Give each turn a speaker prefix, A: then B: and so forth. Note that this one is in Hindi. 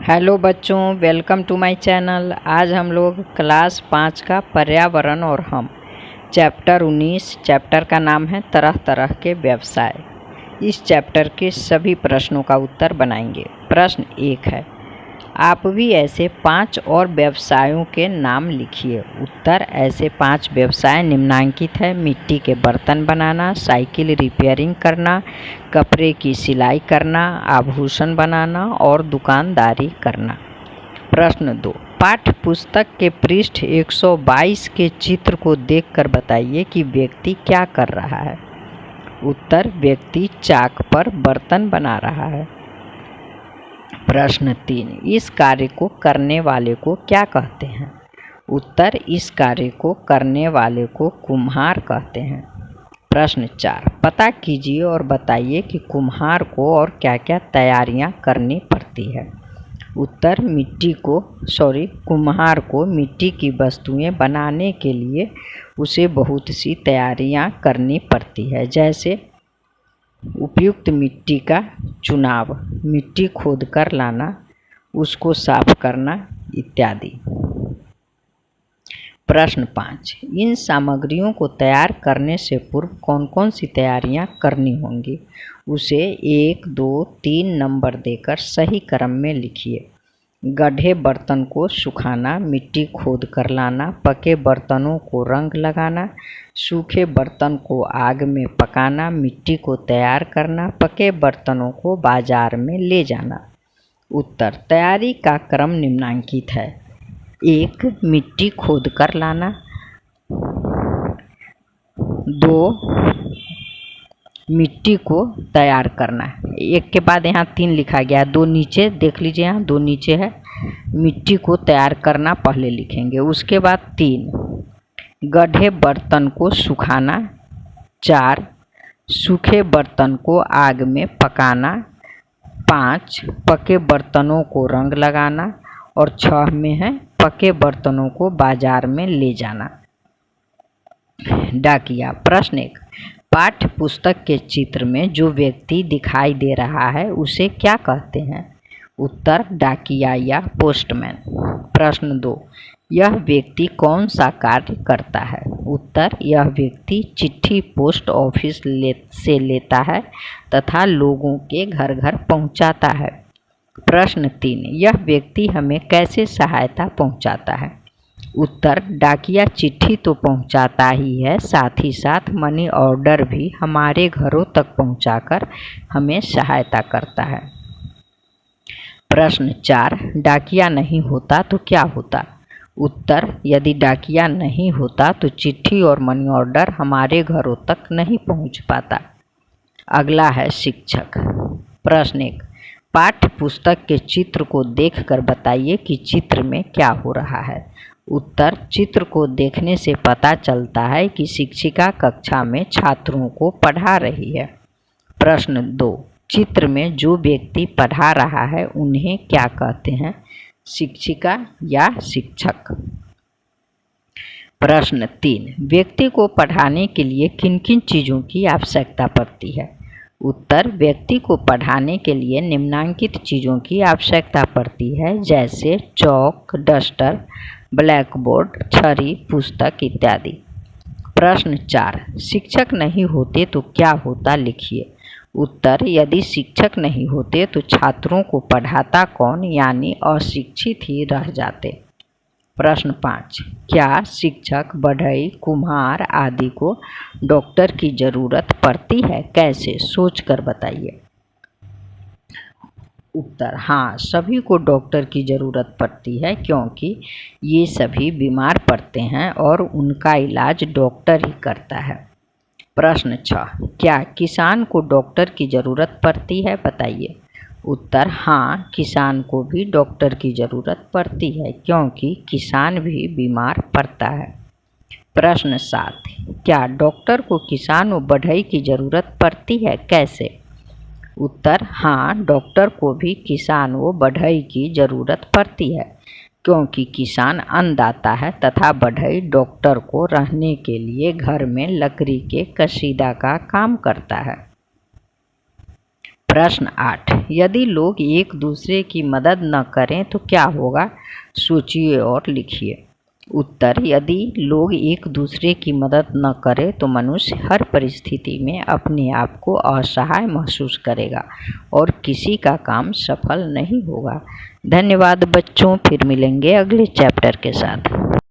A: हेलो बच्चों, वेलकम टू माय चैनल। आज हम लोग क्लास 5 का पर्यावरण और हम चैप्टर 19 चैप्टर का नाम है तरह तरह के व्यवसाय। इस चैप्टर के सभी प्रश्नों का उत्तर बनाएंगे। प्रश्न 1 है, आप भी ऐसे 5 और व्यवसायों के नाम लिखिए। उत्तर, ऐसे 5 व्यवसाय निम्नांकित है: मिट्टी के बर्तन बनाना, साइकिल रिपेयरिंग करना, कपड़े की सिलाई करना, आभूषण बनाना और दुकानदारी करना। प्रश्न 2, पाठ्य पुस्तक के पृष्ठ 122 के चित्र को देखकर बताइए कि व्यक्ति क्या कर रहा है। उत्तर, व्यक्ति चाक पर बर्तन बना रहा है। प्रश्न 3, इस कार्य को करने वाले को क्या कहते हैं। उत्तर, इस कार्य को करने वाले को कुम्हार कहते हैं। प्रश्न 4, पता कीजिए और बताइए कि कुम्हार को और क्या क्या तैयारियां करनी पड़ती है। उत्तर, कुम्हार को मिट्टी की वस्तुएं बनाने के लिए उसे बहुत सी तैयारियां करनी पड़ती है, जैसे उपयुक्त मिट्टी का चुनाव, मिट्टी खोद कर लाना, उसको साफ करना इत्यादि। प्रश्न 5, इन सामग्रियों को तैयार करने से पूर्व कौन कौन सी तैयारियां करनी होंगी। उसे 1, 2, 3 नंबर देकर सही क्रम में लिखिए। गढ़े बर्तन को सुखाना, मिट्टी खोद कर लाना, पके बर्तनों को रंग लगाना, सूखे बर्तन को आग में पकाना, मिट्टी को तैयार करना, पके बर्तनों को बाजार में ले जाना। उत्तर, तैयारी का क्रम निम्नांकित है: 1, मिट्टी खोद कर लाना, 2, मिट्टी को तैयार करना। एक के बाद यहाँ 3 लिखा गया, 2 नीचे देख लीजिए, यहाँ 2 नीचे है। मिट्टी को तैयार करना पहले लिखेंगे, उसके बाद 3, गढ़े बर्तन को सुखाना, 4, सूखे बर्तन को आग में पकाना, 5, पके बर्तनों को रंग लगाना और 6 में है पके बर्तनों को बाजार में ले जाना। डाकिया। प्रश्न 1, पाठ्य पुस्तक के चित्र में जो व्यक्ति दिखाई दे रहा है उसे क्या कहते हैं। उत्तर, डाकिया या पोस्टमैन। प्रश्न 2, यह व्यक्ति कौन सा कार्य करता है। उत्तर, यह व्यक्ति चिट्ठी पोस्ट ऑफिस से लेता है तथा लोगों के घर घर पहुंचाता है। प्रश्न 3, यह व्यक्ति हमें कैसे सहायता पहुंचाता है। उत्तर, डाकिया चिट्ठी तो पहुंचाता ही है, साथ ही साथ मनी ऑर्डर भी हमारे घरों तक पहुंचाकर हमें सहायता करता है। प्रश्न 4, डाकिया नहीं होता तो क्या होता। उत्तर, यदि डाकिया नहीं होता तो चिट्ठी और मनी ऑर्डर हमारे घरों तक नहीं पहुंच पाता। अगला है शिक्षक। प्रश्न 1, पाठ्य पुस्तक के चित्र को देखकर बताइए कि चित्र में क्या हो रहा है। उत्तर, चित्र को देखने से पता चलता है कि शिक्षिका कक्षा में छात्रों को पढ़ा रही है। प्रश्न 2, चित्र में जो व्यक्ति पढ़ा रहा है उन्हें क्या कहते हैं, शिक्षिका या शिक्षक। प्रश्न 3, व्यक्ति को पढ़ाने के लिए किन किन चीज़ों की आवश्यकता पड़ती है। उत्तर, व्यक्ति को पढ़ाने के लिए निम्नांकित चीज़ों की आवश्यकता पड़ती है, जैसे चौक, डस्टर, ब्लैक बोर्ड, छड़ी, पुस्तक इत्यादि। प्रश्न 4, शिक्षक नहीं होते तो क्या होता, लिखिए। उत्तर, यदि शिक्षक नहीं होते तो छात्रों को पढ़ाता कौन, यानी अशिक्षित ही रह जाते। प्रश्न 5, क्या शिक्षक, बढ़ई, कुम्हार आदि को डॉक्टर की ज़रूरत पड़ती है, कैसे, सोचकर बताइए। उत्तर, हाँ, सभी को डॉक्टर की ज़रूरत पड़ती है, क्योंकि ये सभी बीमार पड़ते हैं और उनका इलाज डॉक्टर ही करता है। प्रश्न 6, क्या किसान को डॉक्टर की ज़रूरत पड़ती है, बताइए। उत्तर, हाँ, किसान को भी डॉक्टर की ज़रूरत पड़ती है, क्योंकि किसान भी बीमार पड़ता है। प्रश्न 7, क्या डॉक्टर को किसान व बढ़ई की ज़रूरत पड़ती है, कैसे। उत्तर, हाँ, डॉक्टर को भी किसान व बढ़ई की ज़रूरत पड़ती है, क्योंकि किसान अन्नदाता है तथा बढ़ई डॉक्टर को रहने के लिए घर में लकड़ी के कसीदा का काम करता है। प्रश्न 8, यदि लोग एक दूसरे की मदद न करें तो क्या होगा? सोचिए और लिखिए। उत्तर, यदि लोग एक दूसरे की मदद न करें तो मनुष्य हर परिस्थिति में अपने आप को असहाय महसूस करेगा और किसी का काम सफल नहीं होगा। धन्यवाद बच्चों, फिर मिलेंगे अगले चैप्टर के साथ।